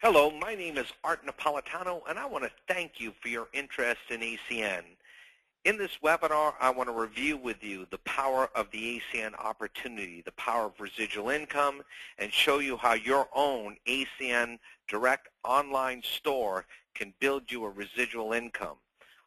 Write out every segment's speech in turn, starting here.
Hello, my name is Art Napolitano, and I want to thank you for your interest in ACN. In this webinar, I want to review with you the power of the ACN opportunity, the power of residual income, and show you how your own ACN direct online store can build you a residual income.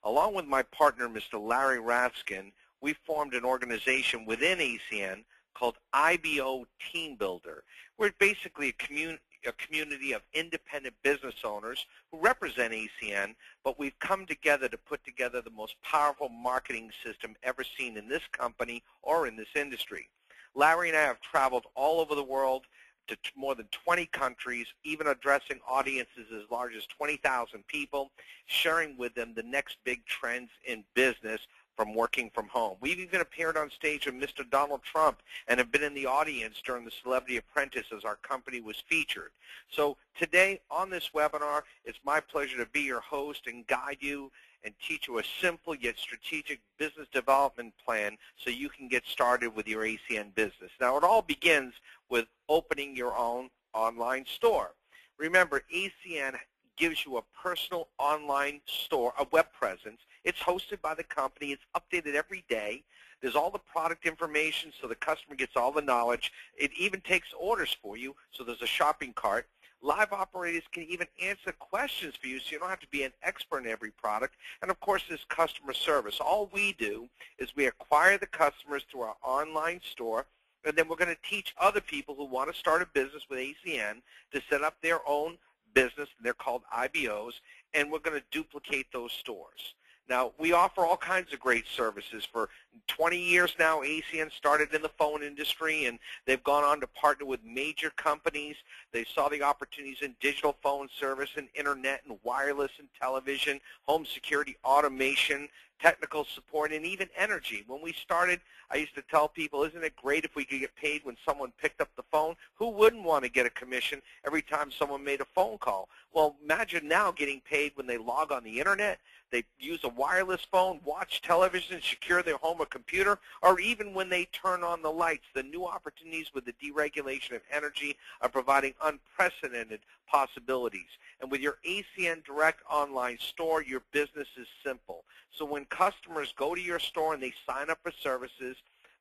Along with my partner, Mr. Larry Raskin, we formed an organization within ACN called IBO Team Builder. We're basically a community of independent business owners who represent ACN, but we've come together to put together the most powerful marketing system ever seen in this company or in this industry. Larry and I have traveled all over the world to more than 20 countries, even addressing audiences as large as 20,000 people, sharing with them the next big trends in business from working from home. We've even appeared on stage with Mr. Donald Trump and have been in the audience during the Celebrity Apprentice as our company was featured. So today on this webinar, it's my pleasure to be your host and guide you and teach you a simple yet strategic business development plan so you can get started with your ACN business. Now, it all begins with opening your own online store. Remember, ACN gives you a personal online store, a web presence. It's hosted by the company. It's updated every day. There's all the product information so the customer gets all the knowledge. It even takes orders for you, so there's a shopping cart. Live operators can even answer questions for you so you don't have to be an expert in every product. And, of course, there's customer service. All we do is we acquire the customers through our online store, and then we're going to teach other people who want to start a business with ACN to set up their own business, and they're called IBOs, and we're going to duplicate those stores. Now, we offer all kinds of great services. For 20 years now, ACN started in the phone industry, and they've gone on to partner with major companies. They saw the opportunities in digital phone service and internet and wireless and television, home security, automation, technical support, and even energy. When we started, I used to tell people, isn't it great if we could get paid when someone picked up the phone? Who wouldn't want to get a commission every time someone made a phone call? Well, imagine now getting paid when they log on the internet, they use a wireless phone, watch television, secure their home or computer, or even when they turn on the lights. The new opportunities with the deregulation of energy are providing unprecedented possibilities. And with your ACN Direct online store, your business is simple. So when customers go to your store and they sign up for services,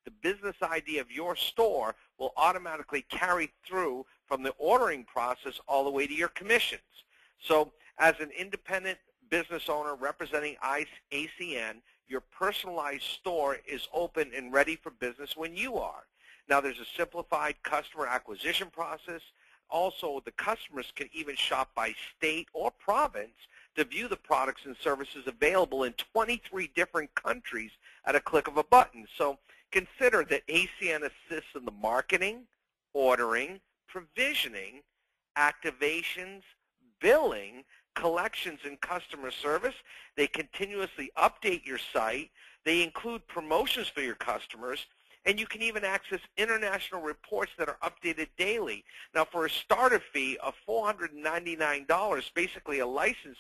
the business ID of your store will automatically carry through from the ordering process all the way to your commissions. So as an independent business owner representing ACN, your personalized store is open and ready for business when you are. Now, there's a simplified customer acquisition process. Also, the customers can even shop by state or province to view the products and services available in 23 different countries at a click of a button. So consider that ACN assists in the marketing, ordering, provisioning, activations, billing, collections, and customer service. They continuously update your site. They include promotions for your customers, and you can even access international reports that are updated daily. Now, for a starter fee of $499, basically a license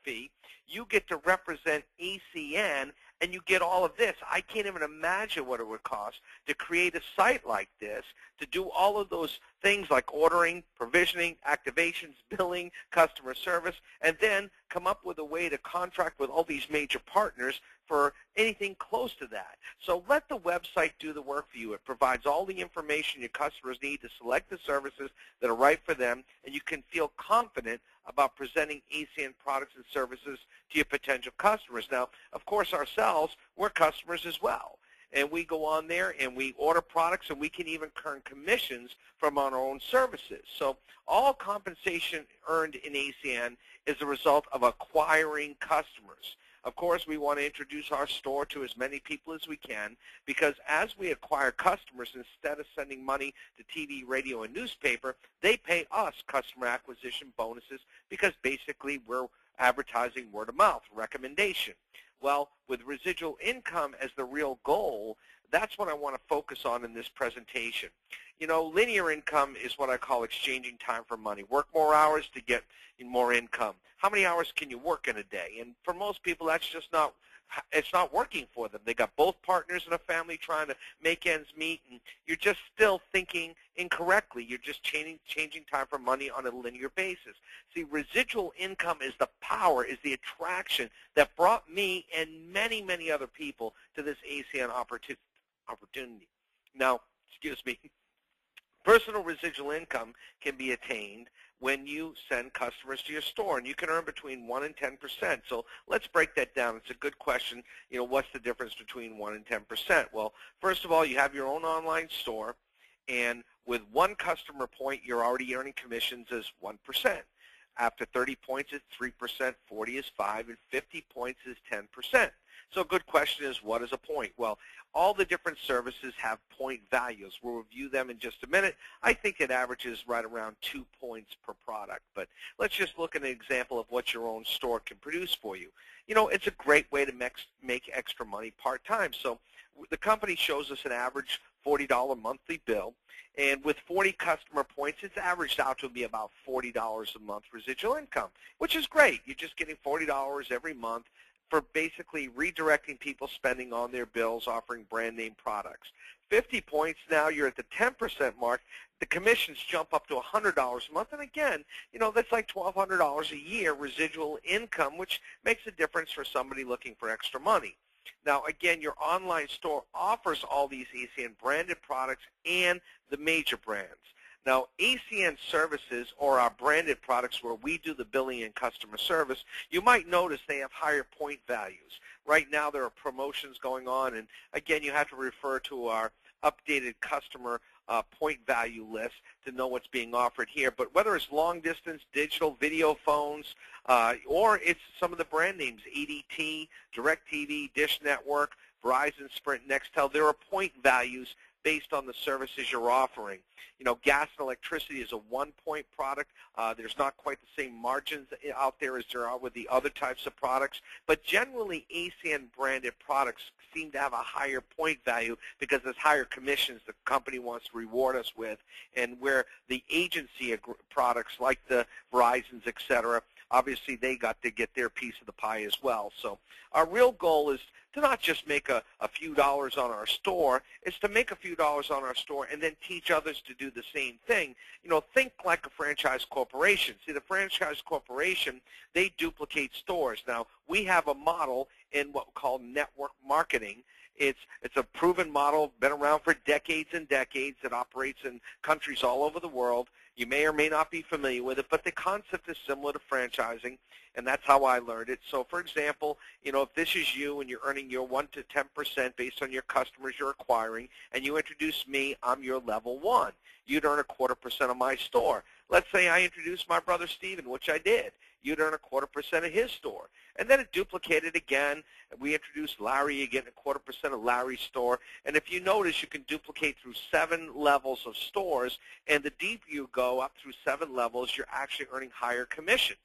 fee, you get to represent ACN, and you get all of this. I can't even imagine what it would cost to create a site like this, to do all of those things like ordering, provisioning, activations, billing, customer service, and then come up with a way to contract with all these major partners for anything close to that. So let the website do the work for you. It provides all the information your customers need to select the services that are right for them, and you can feel confident about presenting ACN products and services to your potential customers. Now, of course, ourselves, we're customers as well. And we go on there and we order products, and we can even earn commissions from our own services. So all compensation earned in ACN is a result of acquiring customers. Of course, we want to introduce our store to as many people as we can, because as we acquire customers, instead of sending money to TV, radio, and newspaper, they pay us customer acquisition bonuses because basically we're advertising word of mouth, recommendation. Well, with residual income as the real goal, that's what I want to focus on in this presentation. You know, linear income is what I call exchanging time for money. Work more hours to get more income. How many hours can you work in a day? And for most people, that's just not it's not working for them. They got both partners in a family trying to make ends meet, and you're just still thinking incorrectly. You're just changing time for money on a linear basis. See, residual income is the power, is the attraction that brought me and many, many other people to this ACN opportunity. Now, excuse me, personal residual income can be attained when you send customers to your store, and you can earn between 1 and 10%. So let's break that down. It's a good question. You know, what's the difference between 1 and 10%? Well, first of all, you have your own online store, and with one customer point, you're already earning commissions as 1%. After 30 points, it's 3%, 40 is 5, and 50 points is 10%. So a good question is, what is a point? Well, all the different services have point values. We'll review them in just a minute. I think it averages right around 2 points per product. But let's just look at an example of what your own store can produce for you. You know, it's a great way to make extra money part-time. So the company shows us an average $40 monthly bill. And with 40 customer points, it's averaged out to be about $40 a month residual income, which is great. You're just getting $40 every month for basically redirecting people spending on their bills, offering brand name products. 50 points, now you're at the 10% mark. The commissions jump up to $100 a month. And again, you know, that's like $1,200 a year residual income, which makes a difference for somebody looking for extra money. Now, again, your online store offers all these ACN branded products and the major brands. Now, ACN services, or our branded products where we do the billing and customer service, you might notice they have higher point values. Right now there are promotions going on, and again, you have to refer to our updated customer point value list to know what's being offered here. But whether it's long distance, digital, video phones, or it's some of the brand names, ADT, DirecTV, Dish Network, Verizon, Sprint, Nextel, there are point values based on the services you're offering. You know, gas and electricity is a 1-point product. There's not quite the same margins out there as there are with the other types of products, but generally ACN branded products seem to have a higher point value because there's higher commissions the company wants to reward us with, and where the agency products like the Verizons, et cetera, obviously they got to get their piece of the pie as well. So our real goal is to not just make a few dollars on our store, it's to make a few dollars on our store and then teach others to do the same thing. You know, think like a franchise corporation. See, the franchise corporation, they duplicate stores. Now, we have a model in what we call network marketing. It's a proven model, been around for decades and decades. It operates in countries all over the world. You may or may not be familiar with it, but the concept is similar to franchising, and that's how I learned it. So, for example, you know, if this is you and you're earning your 1 to 10% based on your customers you're acquiring, and you introduce me, I'm your level 1. You'd earn 1/4% of my store. Let's say I introduced my brother Steven, which I did. You'd earn 1/4% of his store. And then it duplicated again. We introduced Larry, you get 1/4% of Larry's store. And if you notice, you can duplicate through 7 levels of stores. And the deeper you go up through 7 levels, you're actually earning higher commissions.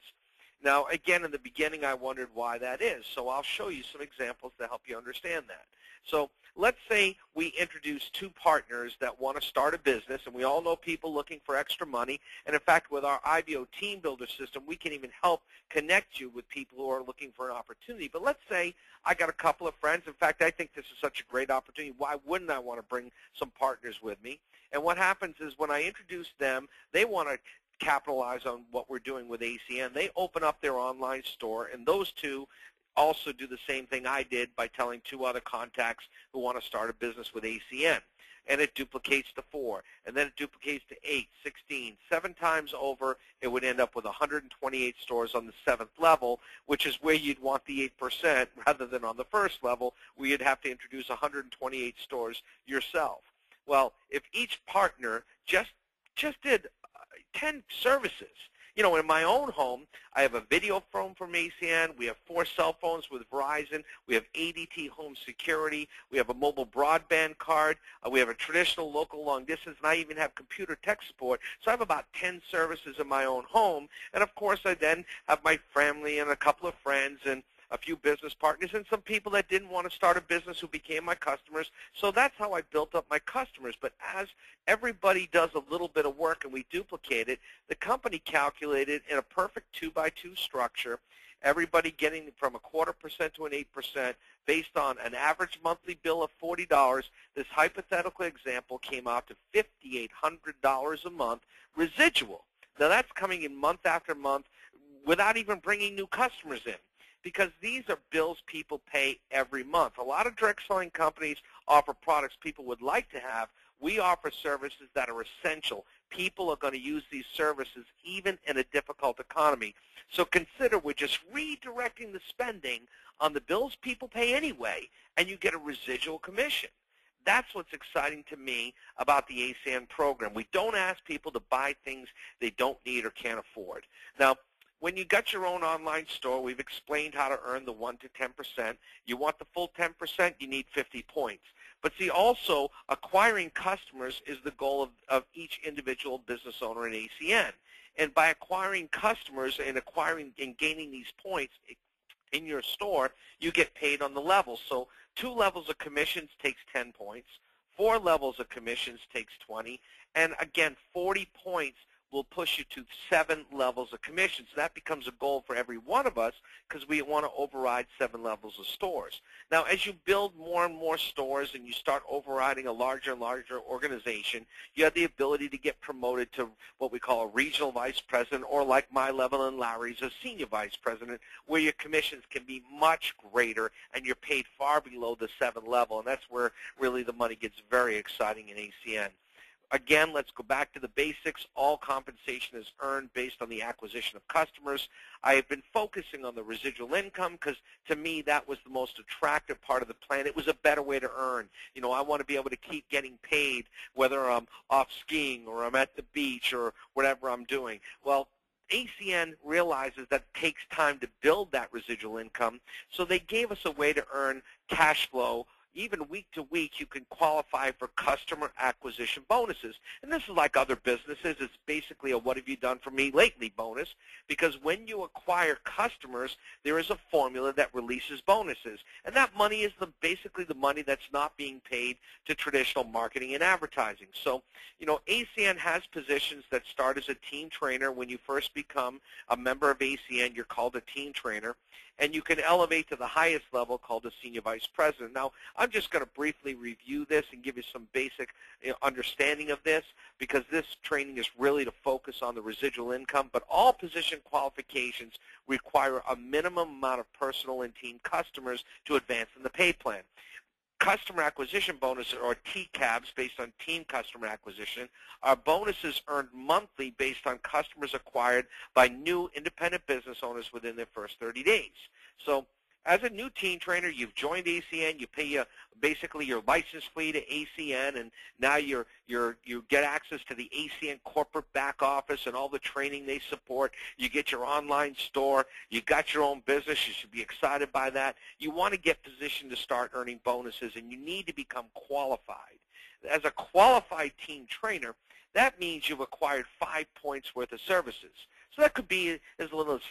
Now, again, in the beginning, I wondered why that is. So I'll show you some examples to help you understand that. So let's say we introduce 2 partners that want to start a business, and we all know people looking for extra money. And in fact, with our IBO team builder system, we can even help connect you with people who are looking for an opportunity. But let's say I got a couple of friends. In fact, I think this is such a great opportunity. Why wouldn't I want to bring some partners with me? And what happens is when I introduce them, they want to capitalize on what we're doing with ACN. They open up their online store, and those 2 also do the same thing I did by telling 2 other contacts who want to start a business with ACN. And it duplicates to 4, and then it duplicates to 8, 16, 7 times over. It would end up with 128 stores on the 7th level, which is where you'd want the 8% rather than on the 1st level, where you'd have to introduce 128 stores yourself. Well, if each partner just did 10 services. You know, in my own home, I have a video phone from ACN. We have 4 cell phones with Verizon. We have ADT home security. We have a mobile broadband card. We have a traditional local long distance, and I even have computer tech support. So I have about 10 services in my own home. And, of course, I then have my family and a couple of friends and a few business partners, and some people that didn't want to start a business who became my customers. So that's how I built up my customers. But as everybody does a little bit of work and we duplicate it, the company calculated in a perfect 2-by-2 structure, everybody getting from a 0.25% to an 8% based on an average monthly bill of $40. This hypothetical example came out to $5,800 a month residual. Now that's coming in month after month without even bringing new customers in, because these are bills people pay every month. A lot of direct selling companies offer products people would like to have. We offer services that are essential. People are going to use these services even in a difficult economy. So consider we're just redirecting the spending on the bills people pay anyway, and you get a residual commission. That's what's exciting to me about the ACN program. We don't ask people to buy things they don't need or can't afford. Now, when you got your own online store, we've explained how to earn the 1 to 10%. You want the full 10%, you need 50 points. But see, also, acquiring customers is the goal of each individual business owner in ACN. And by acquiring customers and gaining these points in your store, you get paid on the levels. So 2 levels of commissions takes 10 points. 4 levels of commissions takes 20. And again, 40 points will push you to 7 levels of commissions. So that becomes a goal for every one of us because we want to override 7 levels of stores. Now, as you build more and more stores and you start overriding a larger and larger organization, you have the ability to get promoted to what we call a regional vice president, or like my level and Larry's, a senior vice president, where your commissions can be much greater and you're paid far below the 7 level. And that's where really the money gets very exciting in ACN. Again, let's go back to the basics. All compensation is earned based on the acquisition of customers. I have been focusing on the residual income because, to me, that was the most attractive part of the plan. It was a better way to earn. You know, I want to be able to keep getting paid whether I'm off skiing or I'm at the beach or whatever I'm doing. Well, ACN realizes that it takes time to build that residual income, so they gave us a way to earn cash flow. Even week to week, you can qualify for customer acquisition bonuses. And this is like other businesses. It's basically a what have you done for me lately bonus, because when you acquire customers, there is a formula that releases bonuses. And that money is basically the money that's not being paid to traditional marketing and advertising. So, you know, ACN has positions that start as a team trainer. When you first become a member of ACN, you're called a team trainer. And you can elevate to the highest level called a senior vice president. Now, I'm just going to briefly review this and give you some basic understanding of this, because this training is really to focus on the residual income. But all position qualifications require a minimum amount of personal and team customers to advance in the pay plan. Customer acquisition bonuses, or TCABs, based on team customer acquisition, are bonuses earned monthly based on customers acquired by new independent business owners within their first 30 days. So as a new team trainer, you've joined ACN, you pay basically your license fee to ACN, and now you get access to the ACN corporate back office and all the training they support. You get your online store. You got your own business. You should be excited by that. You want to get positioned to start earning bonuses, and you need to become qualified. As a qualified team trainer, that means you've acquired 5 points worth of services. So that could be as little as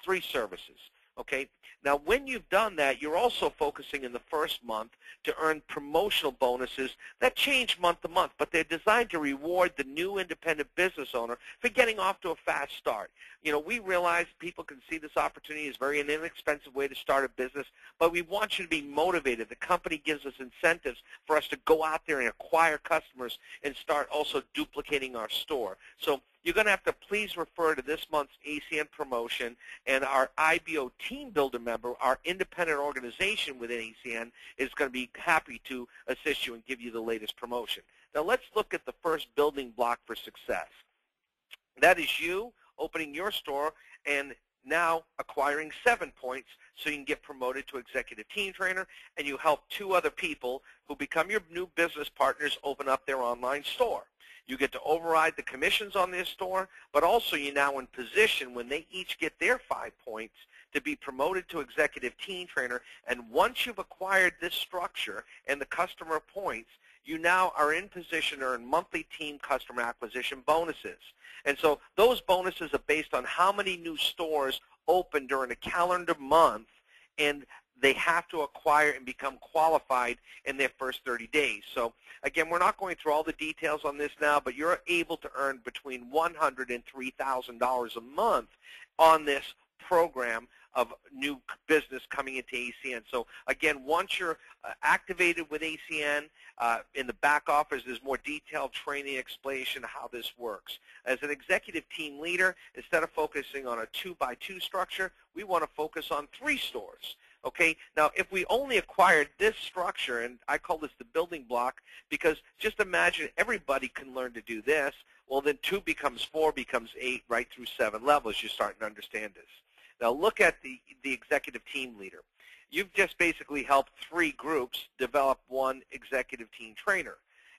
three services. Okay. Now, when you've done that, you're also focusing in the first month to earn promotional bonuses that change month to month, but they're designed to reward the new independent business owner for getting off to a fast start. You know, we realize people can see this opportunity as an inexpensive way to start a business, but we want you to be motivated. The company gives us incentives for us to go out there and acquire customers and start also duplicating our store. So you're going to have to please refer to this month's ACN promotion, and our IBO team builder member, our independent organization within ACN, is going to be happy to assist you and give you the latest promotion. Now let's look at the first building block for success. That is you opening your store and now acquiring 7 points so you can get promoted to executive team trainer, and you help 2 other people who become your new business partners open up their online store. You get to override the commissions on their store, but also you're now in position when they each get their 5 points to be promoted to executive team trainer. And once you've acquired this structure and the customer points, you now are in position to earn monthly team customer acquisition bonuses. And so those bonuses are based on how many new stores open during a calendar month, and they have to acquire and become qualified in their first 30 days. So again, we're not going through all the details on this now, but you're able to earn between $100,000 and $3,000 a month on this program of new business coming into ACN. So again, once you're activated with ACN, in the back office, there's more detailed training explanation of how this works. As an executive team leader, instead of focusing on a 2x2 structure, we want to focus on 3 stores. Okay, now if we only acquired this structure, and I call this the building block, because just imagine everybody can learn to do this, well then 2 becomes 4, becomes 8, right through 7 levels. You're starting to understand this. Now look at the executive team leader. You've just basically helped 3 groups develop 1 executive team trainer.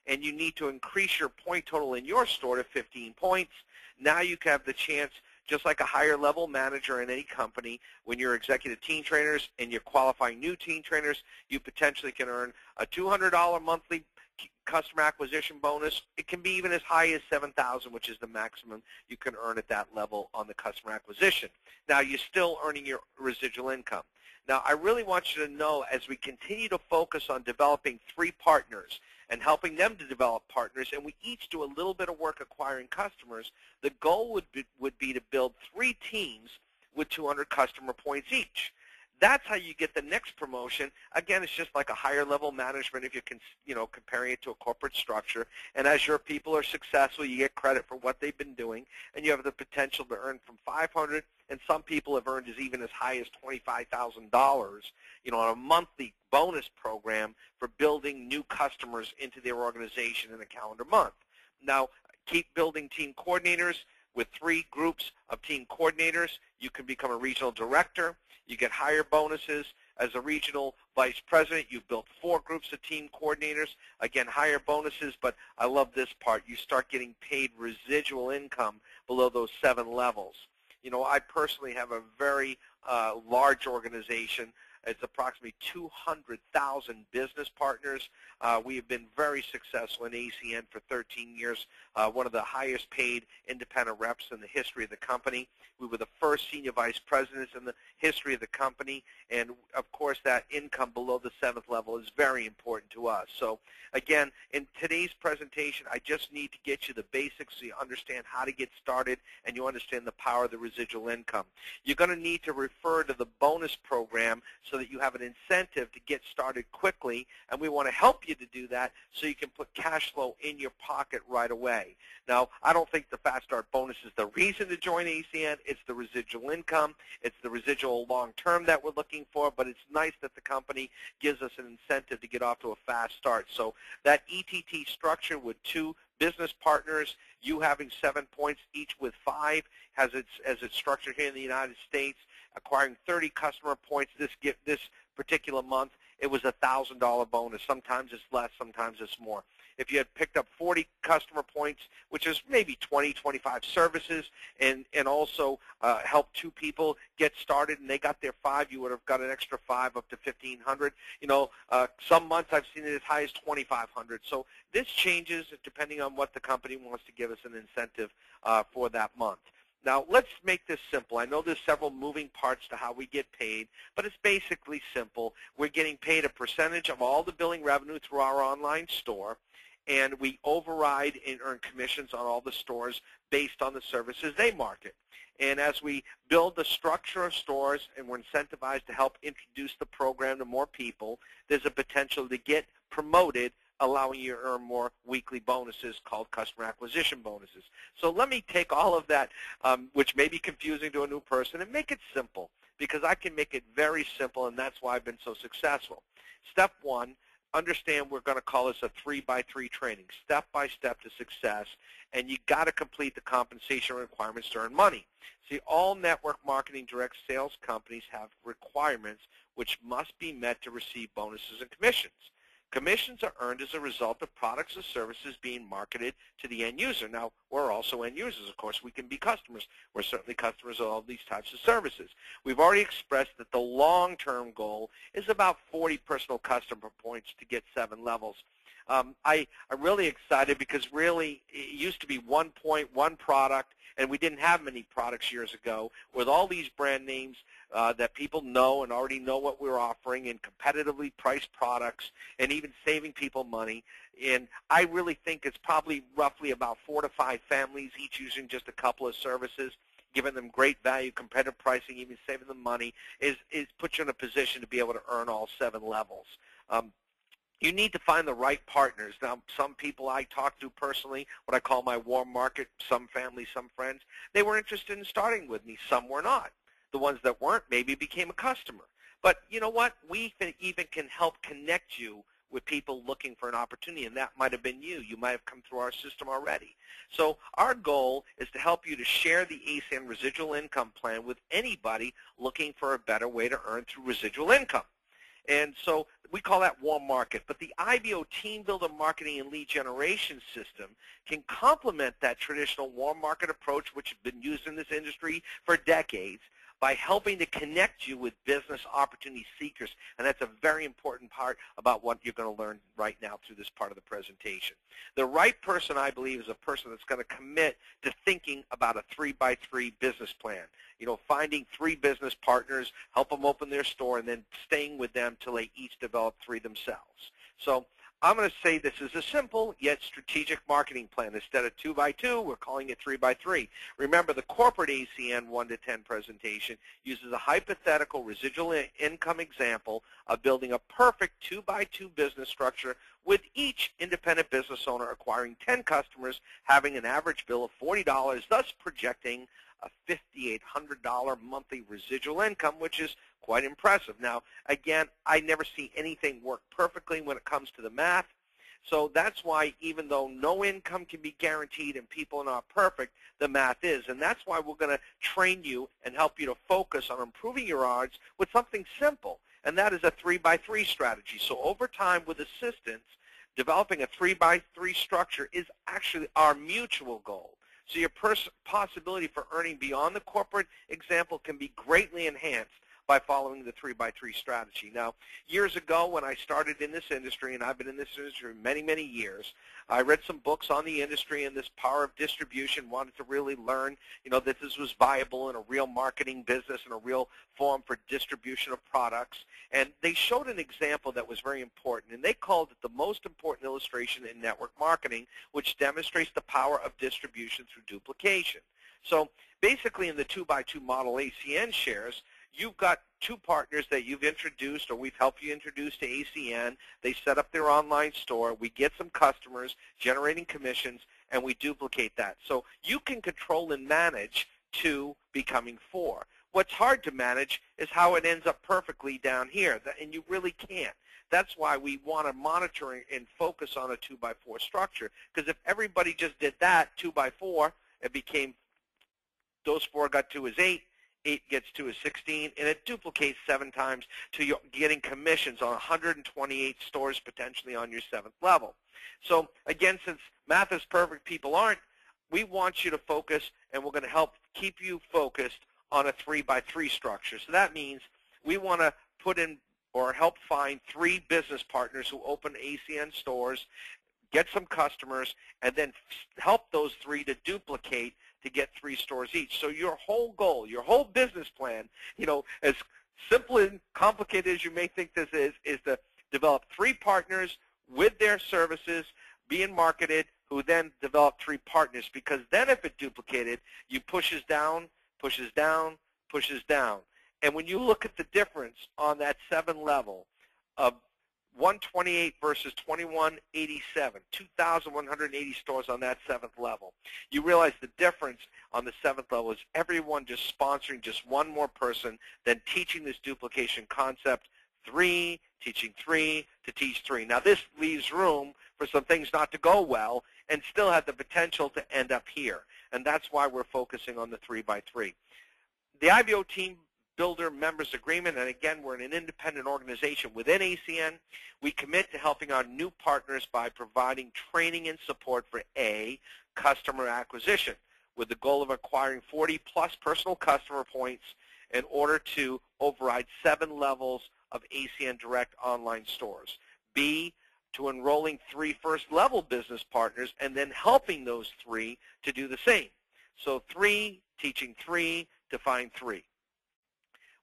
And you need to increase your point total in your store to 15 points. Now you can have the chance, just like a higher level manager in any company, when you're executive team trainers and you're qualifying new team trainers, you potentially can earn a $200 monthly customer acquisition bonus. It can be even as high as $7,000, which is the maximum you can earn at that level on the customer acquisition. Now you're still earning your residual income. Now I really want you to know, as we continue to focus on developing 3 partners and helping them to develop partners, and we each do a little bit of work acquiring customers, the goal would be to build 3 teams with 200 customer points each. That's how you get the next promotion. Again, it's just like a higher level management if you're comparing it to a corporate structure. And as your people are successful, you get credit for what they've been doing, and you have the potential to earn from $500, and some people have earned even as high as $25,000, on a monthly bonus program for building new customers into their organization in a calendar month. Now, keep building team coordinators. With 3 groups of team coordinators, you can become a regional director. You get higher bonuses. As a regional vice president, you've built 4 groups of team coordinators. Again, higher bonuses, but I love this part. You start getting paid residual income below those 7 levels. I personally have a very large organization. It's approximately 200,000 business partners. We have been very successful in ACN for 13 years, one of the highest paid independent reps in the history of the company. We were the first senior vice presidents in the history of the company, and of course that income below the 7th level is very important to us. So again, in today's presentation, I just need to get you the basics so you understand how to get started and you understand the power of the residual income. You're going to need to refer to the bonus program so that you have an incentive to get started quickly, and we want to help you to do that so you can put cash flow in your pocket right away. Now, I don't think the Fast Start bonus is the reason to join ACN. It's the residual income. It's the residual long-term that we're looking for, but it's nice that the company gives us an incentive to get off to a fast start. So that ETT structure with 2 business partners, you having 7 points, each with 5, as it's structured here in the United States, acquiring 30 customer points this particular month, it was a $1,000 bonus. Sometimes it's less, sometimes it's more. If you had picked up 40 customer points, which is maybe 20, 25 services, and also helped 2 people get started and they got their 5, you would have got an extra 5 up to 1,500. Some months I've seen it as high as 2,500. So this changes depending on what the company wants to give us an incentive for that month. Now, let's make this simple. I know there's several moving parts to how we get paid, but it's basically simple. We're getting paid a percentage of all the billing revenue through our online store, and we override and earn commissions on all the stores based on the services they market. And as we build the structure of stores and we're incentivized to help introduce the program to more people, there's a potential to get promoted, allowing you to earn more weekly bonuses called customer acquisition bonuses. So let me take all of that, which may be confusing to a new person, and make it simple, because I can make it very simple, and that's why I've been so successful. Step 1, understand we're going to call this a 3x3 training, step-by-step to success, and you got to complete the compensation requirements to earn money. See, all network marketing direct sales companies have requirements which must be met to receive bonuses and commissions. Commissions are earned as a result of products or services being marketed to the end user. Now, we're also end users, of course. We can be customers. We're certainly customers of all these types of services. We've already expressed that the long-term goal is about 40 personal customer points to get 7 levels. I'm really excited because really it used to be 1 point, 1 product, and we didn't have many products years ago. With all these brand names that people know and already know what we're offering, and competitively priced products, and even saving people money. And I really think it's probably roughly about 4 to 5 families, each using just a couple of services. giving them great value, competitive pricing, even saving them money, is puts you in a position to be able to earn all 7 levels. You need to find the right partners. Now, some people I talk to personally, what I call my warm market, some family, some friends, they were interested in starting with me. Some were not. The ones that weren't maybe became a customer. But you know what? We even can help connect you with people looking for an opportunity, and that might have been you. You might have come through our system already. So our goal is to help you to share the ACN residual income plan with anybody looking for a better way to earn through residual income. And so we call that warm market. But the IBO Team Builder Marketing and Lead Generation System can complement that traditional warm market approach, which has been used in this industry for decades, by helping to connect you with business opportunity seekers. And that's a very important part about what you're going to learn right now through this part of the presentation. The right person, I believe, is a person that's going to commit to thinking about a 3x3 business plan. You know, finding 3 business partners, help them open their store, and then staying with them till they each develop 3 themselves. So I'm going to say this is a simple yet strategic marketing plan. Instead of 2x2, we're calling it 3x3. Remember, the corporate ACN 1 to 10 presentation uses a hypothetical residual income example of building a perfect 2x2 business structure with each independent business owner acquiring 10 customers, having an average bill of $40, thus projecting a $5,800 monthly residual income, which is quite impressive. Now, again, I never see anything work perfectly when it comes to the math. So that's why, even though no income can be guaranteed and people are not perfect, the math is. And that's why we're going to train you and help you to focus on improving your odds with something simple, and that is a 3x3 strategy. So over time, with assistance, developing a 3x3 structure is actually our mutual goal. So your possibility for earning beyond the corporate example can be greatly enhanced by following the 3x3 strategy. Now, years ago when I started in this industry, and I've been in this industry many, many years, I read some books on the industry and this power of distribution, wanted to really learn, you know, that this was viable in a real marketing business and a real form for distribution of products. And they showed an example that was very important, and they called it the most important illustration in network marketing, which demonstrates the power of distribution through duplication. So basically in the 2x2 model ACN shares, you've got 2 partners that you've introduced, or we've helped you introduce to ACN. They set up their online store. We get some customers generating commissions, and we duplicate that. So you can control and manage 2 becoming 4. What's hard to manage is how it ends up perfectly down here, and you really can't. That's why we want to monitor and focus on a 2x4 structure, because if everybody just did that 2x4, it became, those 4 got 2 is 8, 8 gets 2 is 16, and it duplicates 7 times to you're getting commissions on 128 stores potentially on your 7th level. So again, since math is perfect, people aren't, we want you to focus, and we're going to help keep you focused on a 3x3 structure. So that means we want to put in or help find 3 business partners who open ACN stores, get some customers, and then help those 3 to duplicate to get 3 stores each. So your whole goal, your whole business plan, you know, as simple and complicated as you may think this is to develop 3 partners with their services being marketed, who then develop 3 partners, because then if it duplicated, you pushes down, pushes down, pushes down. And when you look at the difference on that 7 level of 128 versus 2187, 2,180 stores on that 7th level, you realize the difference on the 7th level is everyone just sponsoring just 1 more person, then teaching this duplication concept, 3, teaching 3 to teach 3. Now this leaves room for some things not to go well and still have the potential to end up here. And that's why we're focusing on the 3x3. The IBO Team Builder Members Agreement, and again, we're an independent organization within ACN. We commit to helping our new partners by providing training and support for A, customer acquisition, with the goal of acquiring 40-plus personal customer points in order to override 7 levels of ACN Direct online stores. B, to enrolling 3 first-level business partners and then helping those 3 to do the same. So 3, teaching 3 to find 3.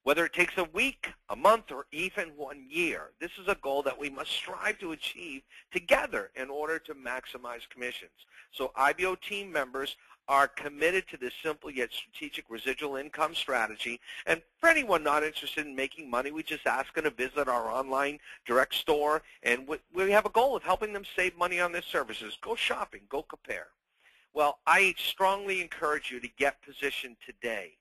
Whether it takes a week, a month, or even 1 year, this is a goal that we must strive to achieve together in order to maximize commissions. So IBO team members are committed to this simple yet strategic residual income strategy. And for anyone not interested in making money, we just ask them to visit our online direct store, and we have a goal of helping them save money on their services. Go shopping, go compare. Well, I strongly encourage you to get positioned today,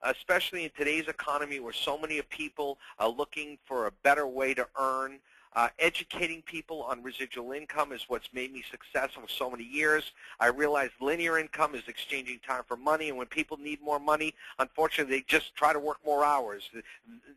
especially in today's economy where so many people are looking for a better way to earn. Educating people on residual income is what's made me successful for so many years. I realize linear income is exchanging time for money, and when people need more money, unfortunately, they just try to work more hours.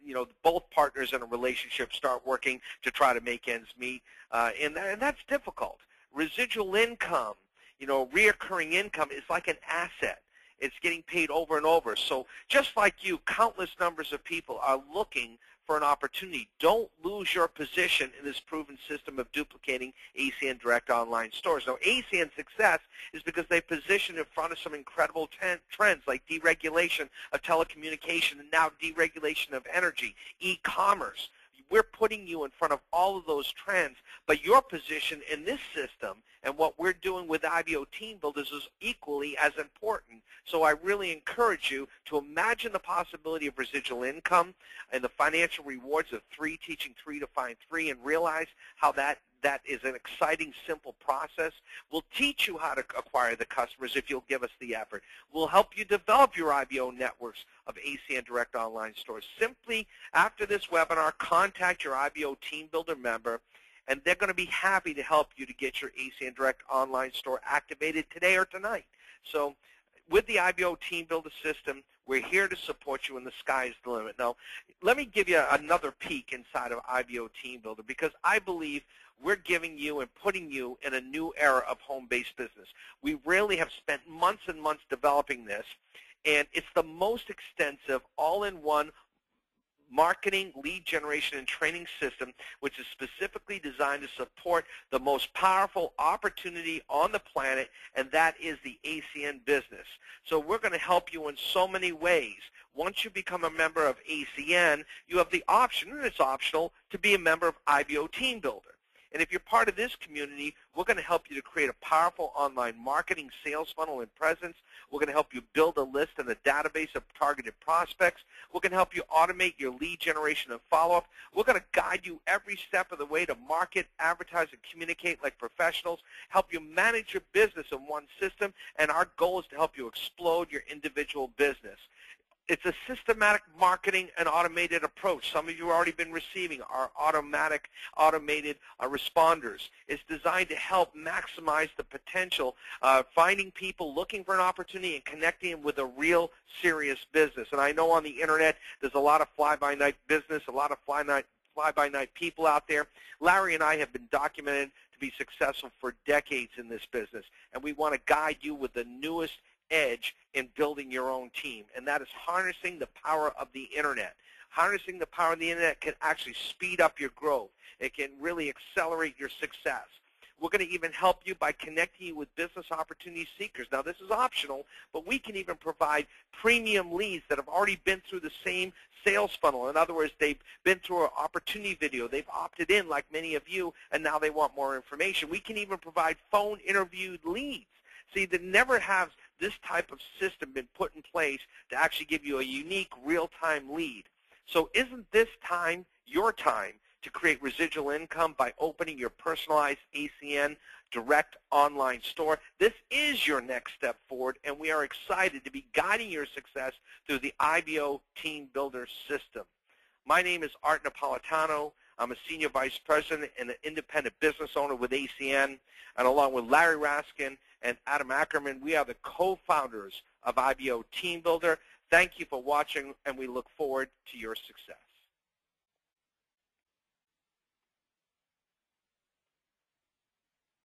You know, both partners in a relationship start working to try to make ends meet, and that's difficult. Residual income, you know, reoccurring income is like an asset. It's getting paid over and over. So just like you, countless numbers of people are looking for an opportunity. Don't lose your position in this proven system of duplicating ACN direct online stores. Now, ACN's success is because they position in front of some incredible trends like deregulation of telecommunication and now deregulation of energy, e-commerce. We're putting you in front of all of those trends, but your position in this system and what we're doing with IBO Team Builders is equally as important. So I really encourage you to imagine the possibility of residual income and the financial rewards of teaching 3 to find 3, and realize how that is an exciting, simple process. We'll teach you how to acquire the customers if you'll give us the effort. We'll help you develop your IBO networks of ACN Direct Online stores. Simply, after this webinar, contact your IBO Team Builder member, and they're going to be happy to help you to get your ACN Direct Online store activated today or tonight. So with the IBO Team Builder system, we're here to support you, and the sky's the limit. Now, let me give you another peek inside of IBO Team Builder, because I believe we're giving you and putting you in a new era of home-based business. We really have spent months and months developing this, and it's the most extensive all-in-one marketing, lead generation, and training system, which is specifically designed to support the most powerful opportunity on the planet, and that is the ACN business. So we're going to help you in so many ways. Once you become a member of ACN, you have the option, and it's optional, to be a member of IBO Team Builder. And if you're part of this community, we're going to help you to create a powerful online marketing, sales funnel, and presence. We're going to help you build a list and a database of targeted prospects. We're going to help you automate your lead generation and follow-up. We're going to guide you every step of the way to market, advertise, and communicate like professionals, help you manage your business in one system, and our goal is to help you explode your individual business. It's a systematic marketing and automated approach. Some of you have already been receiving our automated responders. It's designed to help maximize the potential, finding people looking for an opportunity and connecting them with a real serious business. And I know on the internet there's a lot of fly-by-night business, a lot of fly-by-night people out there. Larry and I have been documented to be successful for decades in this business, and we want to guide you with the newest edge in building your own team, and that is harnessing the power of the internet. Harnessing the power of the internet can actually speed up your growth. It can really accelerate your success. We're going to even help you by connecting you with business opportunity seekers. Now, this is optional, but we can even provide premium leads that have already been through the same sales funnel. In other words, they've been through an opportunity video. They've opted in like many of you, and now they want more information. We can even provide phone interviewed leads. See, there never has this type of system been put in place to actually give you a unique real-time lead. So isn't this time your time to create residual income by opening your personalized ACN direct online store? This is your next step forward, and we are excited to be guiding your success through the IBO Team Builder system. My name is Art Napolitano. I'm a Senior Vice President and an independent business owner with ACN, and along with Larry Raskin and Adam Ackerman, we are the co-founders of IBO Team Builder. Thank you for watching, and we look forward to your success.